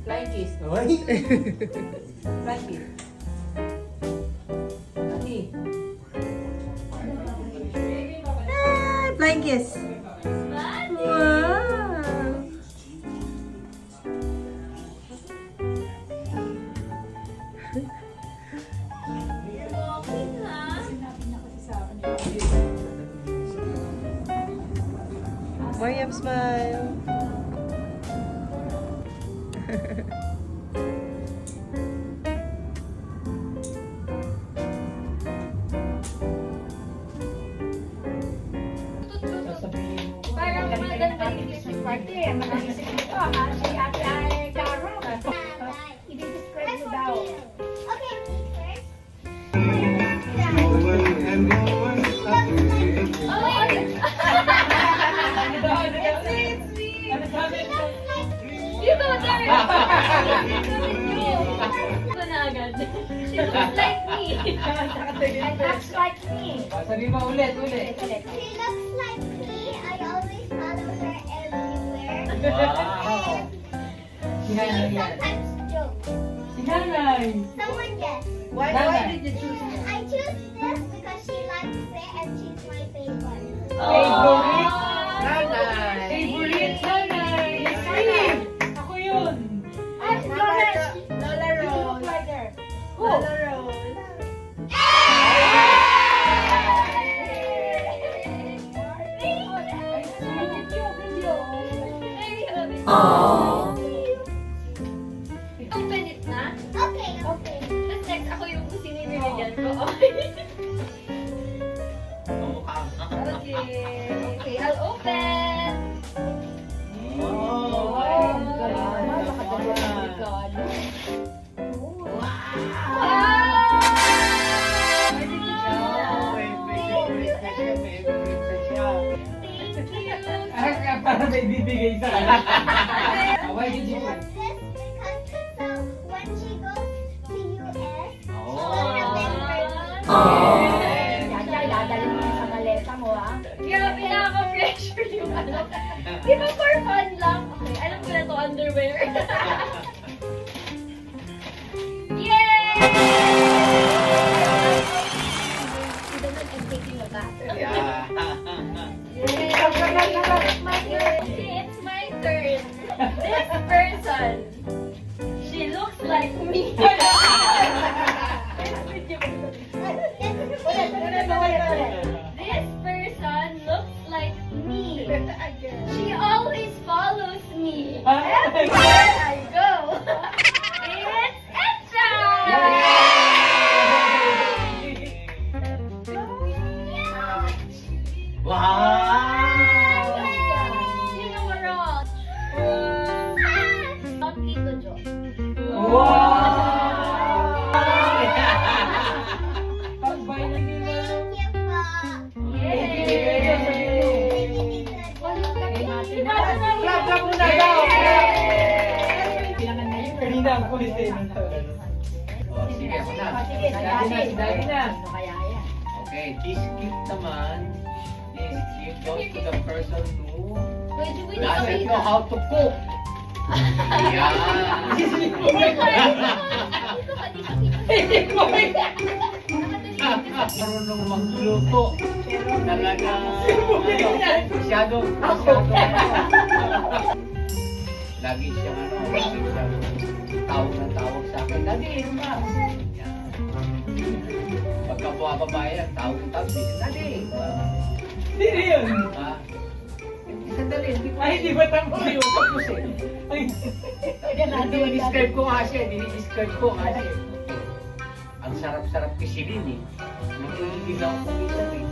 Flying kiss. Ay! Flying kiss. Ati. Ah, flying kiss. Wow. Mariam, smile. Parang maganda yung Christmas party eh. Maraming ito ha. Si Ate ay Caro. I-describe mo daw. Okay, me first. Dito, Dar! Ito na agad. She looks like me. And acts like me. Sabi mo ulit. She looks like me. I always follow her everywhere. Wow. Si She Nanay yan. sometimes jokes. Si Nanay. Someone guess. Why did you choose her? I choose this because she likes it and she's my favorite. Favorite? Nanay! Favorite Nanay! Steve! Ako yun! Ay, Lola you look Rose. like her. Who? Lola Rose. Open it na. Okay. Tapos next, ako yung sinibigyan ko. Okay. Okay, I'll open. Oh! God. Para may bibigay sa akin. Why did you This because so when she goes to US, she Oh. will have that Dadalhin mo sa maleta mo, ah. Grabe na ako pressure yung ano. Di ba for fun lang? Okay, alam ko na to underwear. Yay! I'm taking a bath. It's my turn. This person, she looks like me. This person looks like me. She always follows me everywhere I go. It's Etra! Wow! Sino mo ron? Tito Jo. Wow! Pagbay na nila. Clap muna daw! Kanina ang kulit eh. Sige, ako na. Dali na. Okay, this gift naman, this gift goes to the person who doesn't know how to cook. Ayan. Marunong magluto. Talaga. Masyado. Lagi siyang tawag na tawag sa akin. Dali, ano ba? Pagka buwababae yan, tawag na tawag. Dali. Hindi yun. Sandali, hindi ko. Ay, hindi ba tapos yun? Tapos eh. Dini-describe ko nga siya. Dini-describe ko nga siya. Ang sarap-sarap kisilin eh. Nagigigil ako kung minsan eh.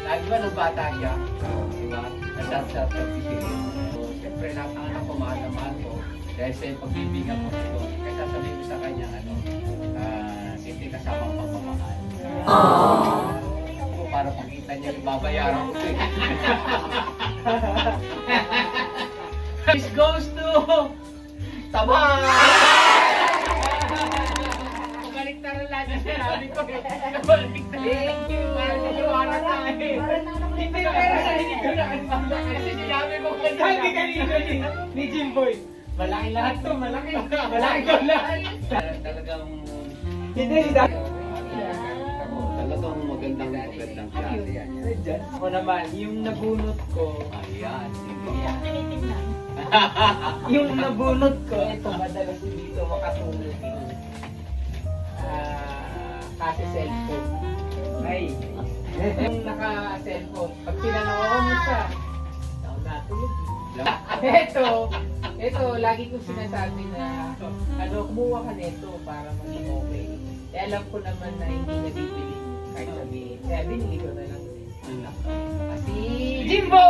Lagi ba nung bata siya? Diba? Ang sarap-sarap kisilin. So, siyempre lahat ng anak ko mahal ko. Dahil sa pagbibigyan ko ito. Kaya sasabihin ko sa kanya, hindi kasama ang pagmamahal. Para makita niya yung babayaran ko. This goes to Taba! Balik na Para lagi sinabi ko eh. Nabalik na. Thank you. Para naniwala tayo. Hindi pero sa hindi ko na kasi sinabi ko sabi kanina ni Jimboy. Malaki lahat to, malaki. Malaki ko lahat. Talagang hindi Talagang magandang klase yan. Ako naman, yung nabunot ko, Ayan. yung nabunot ko, ito madalas dito makatulog yun. Kasi cellphone. Ay, yung naka-cellphone, pag pinanawa mo siya, natulog. Ito, lagi kong sinasabi na, kumuha ka nito para maging okay. Eh, alam ko naman na hindi niya bibili kahit sabihin. Kaya binili ko na lang din. Kasi, Jimbo!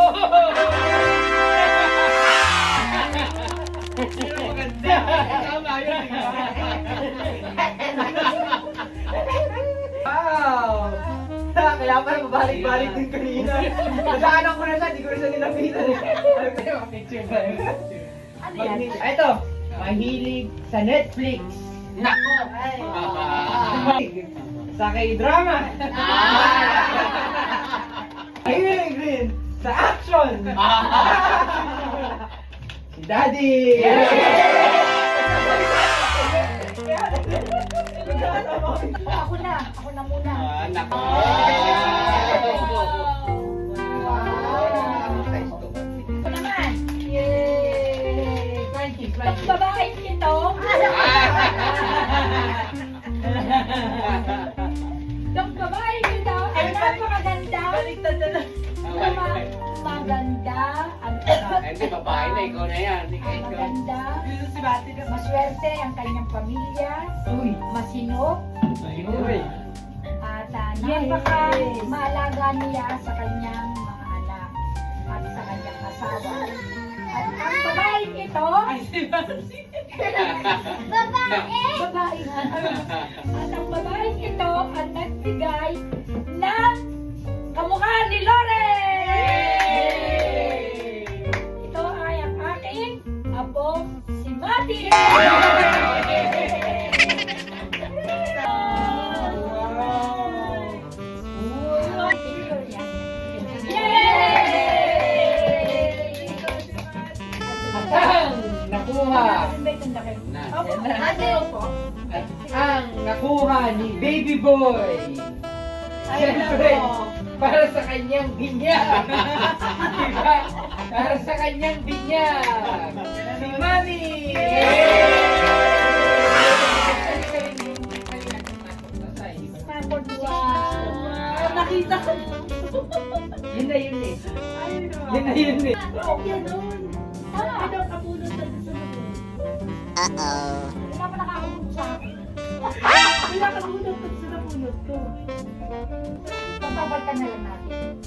Maganda! Tama yun. Wow! Kailangan pa na mabalik-balik din kanina. Nagaanak ko na siya, di ko na siya nilapitan. Picture ba yun? Ito, mahilig sa Netflix. Nako! Sa K-drama. Mahilig din sa action. Si Daddy. Ako na muna. Nako. Ako naman. Yay! Frankie. Ang babae nito. Ang babae nito ay napakaganda. Maganda. Hindi, babae na. Ikaw na yan. Maganda. Maswerte ang kanyang pamilya. Uy. Masinop. Uy. At napaka maalaga niya sa kanyang mga anak at sa kanyang asawa. At ang babaeng ito, babae nga. At ang babaeng ito ang nagbigay ng kamukha ni Loren! Ito ay ang aking apo, si Mati! Ang nakuha ni Baby Boy. Siyempre, para sa kanyang binyag. Diba? Para sa kanyang binyag. Si Mami! Nakita ko. Yun na yun eh. Yun eh. Okay nun. Tama. Ano ang kapulot sa susunod? Wala pa nakakulong sa akin. Wala kapulot pag sa napulot ko. Pagpapalitan na lang natin.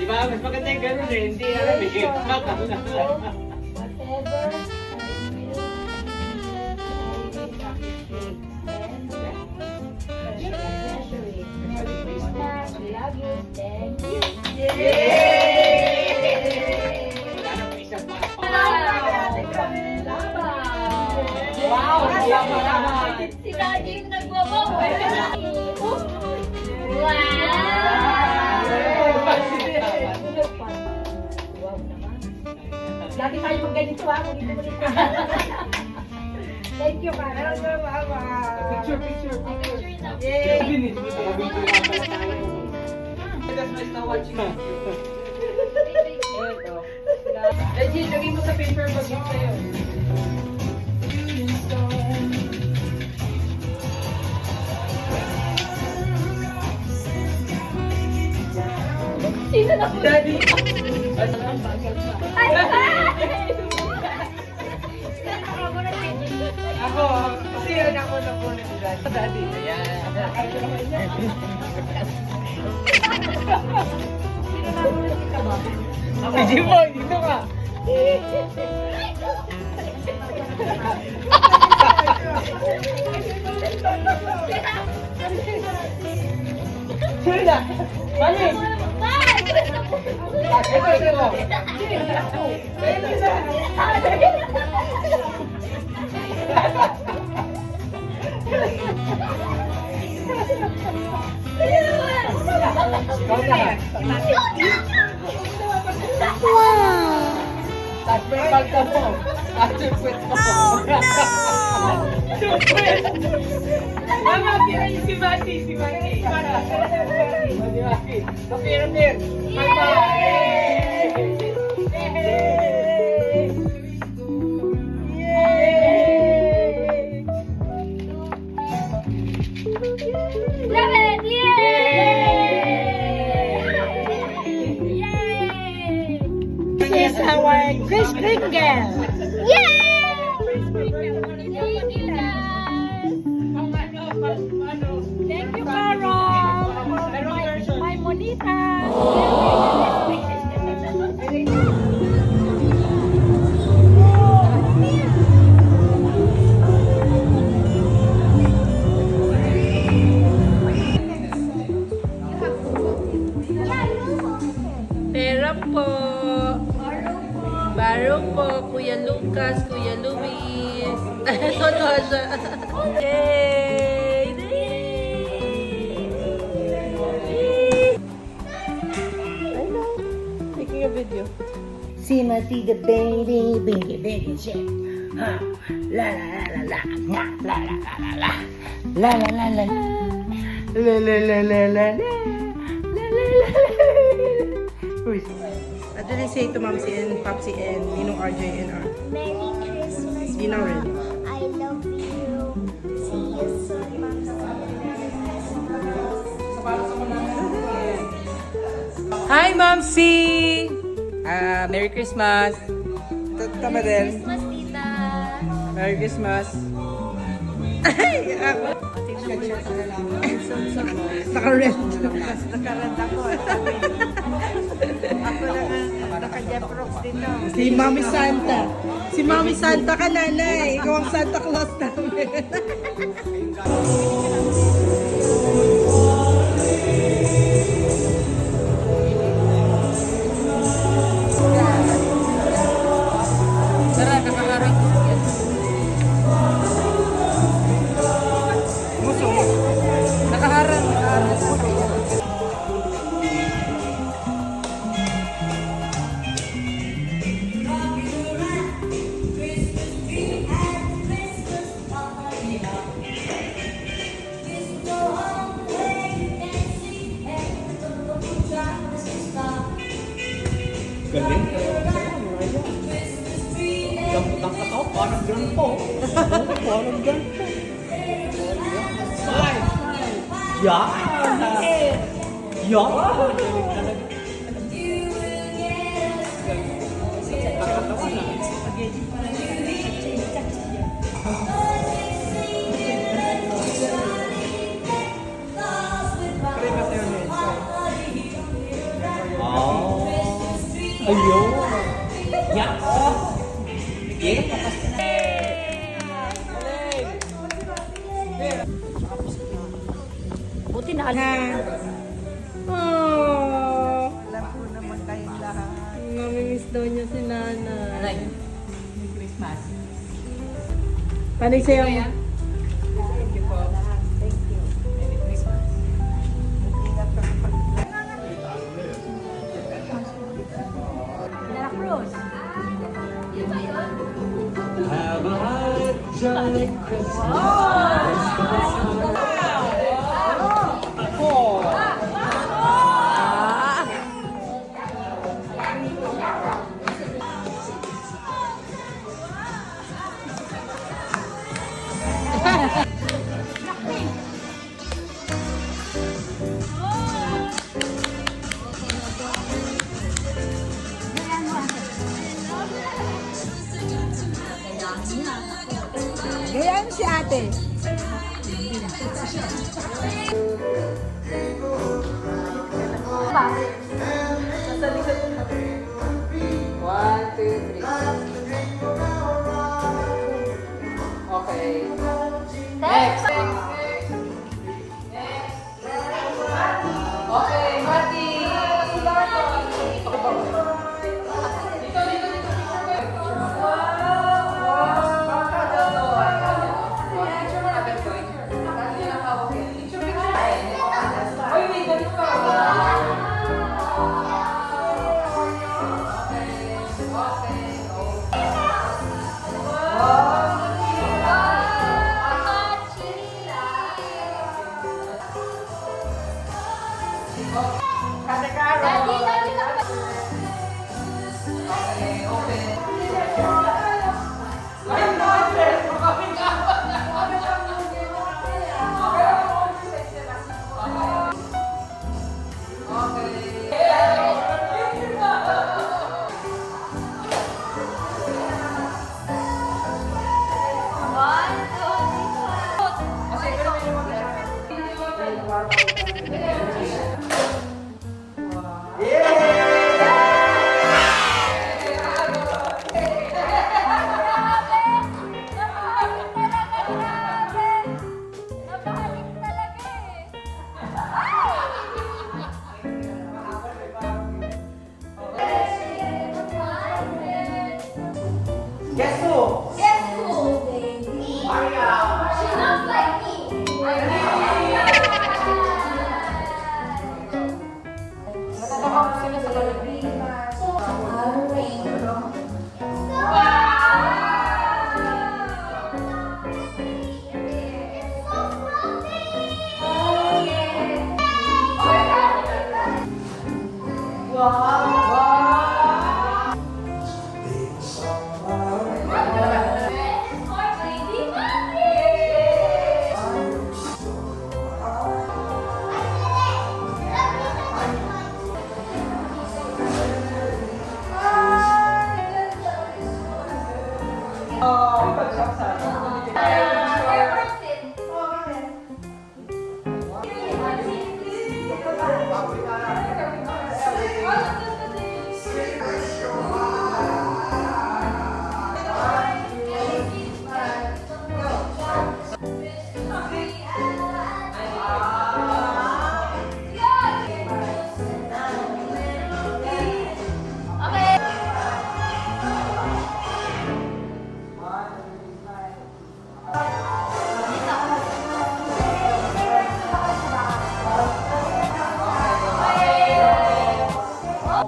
Di ba? Mas maganda yung gano'n eh. Hindi alam eh. Whatever. Merry Christmas. We love you. Thank you. Wow! Si Daddy yung nagbabaw. Wow! Wow naman. Lagi tayo mag-ganito ha. Thank you, Karen. Picture. Yay! That's my now watching video. Legit, lagay mo sa paper pag yun sa'yo. Sino na po? Daddy! Ay! Ako, kasi yun ako na po ni Daddy. Daddy, ayan. Si Jimboy, dito ka! Sino na? Mali! Tapos may pagka mo. Tapos yung kwet mo. Mama, kira yung si Mati. Si Mati. Si Mati. Kapir. Rabbit! This is our Kris Kringle. Yay! Thank you, guys. Thank you, Carol, for my monita. Pera po. Baro po, Kuya Lucas, Kuya Luis. Yay! Hello. Taking a video. See Mati the baby, baby shake. La la la la la, la la la la, la la la la, la la la la la, la la la. What did I say to Momsy and Popsy and Ninong RJ and R? Merry Christmas, Di na rin. Mama. I love you. See you soon, Mama. Merry Christmas. Hi, Momsy! Merry Christmas! Tama din. Christmas, Tita. Merry Christmas! Ay! Naka-rent. Nakarand ako. Ako lang naka-Jeprox dito. Si Mami Santa. Si Mami Santa ka, nanay. Ikaw ang Santa Claus namin. Tara, kakakarang. Muso. Nakaharang. Galing. Damputang ka tao, parang ganito. Parang ganito. Ay! Yan! Yan! Galing talaga. Nakakatawa na. Oh. Ayun. Yeah. Yeah. Buti na Oh, Alam ko naman kayong lahat. namimiss daw niya si nanay. Christmas. Panay sa'yo. Thank you po. Thank you. Merry Christmas. Ingat ka kapag De La Cruz. Have a jolly Christmas. Gayaan si ate. One, two, three. Okay.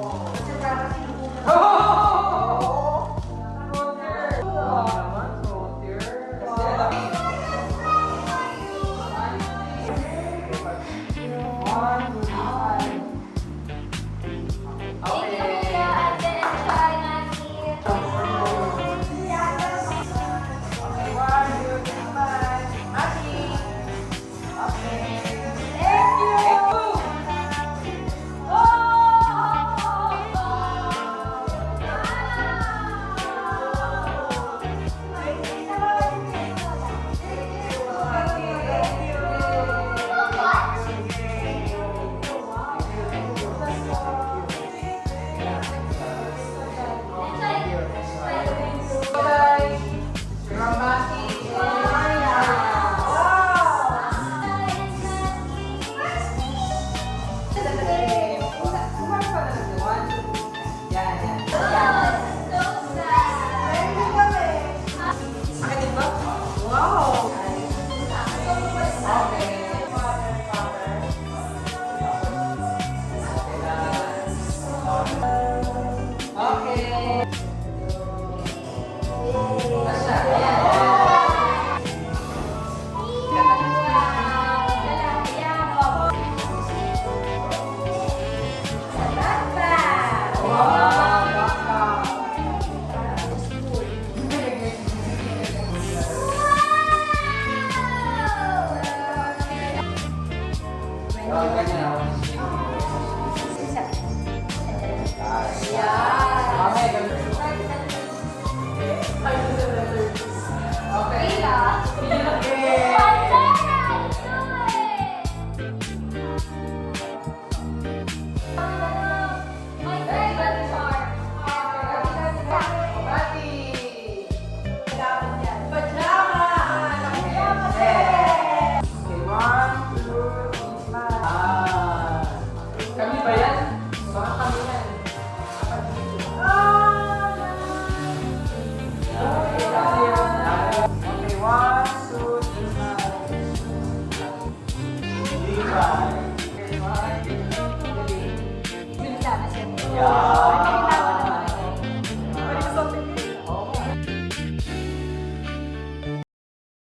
Thank you, Kuya. Ate, enjoy, Mami. Kami ba yan? Baka kami yan. Okay, 1, 2, 3, 4. Yeah.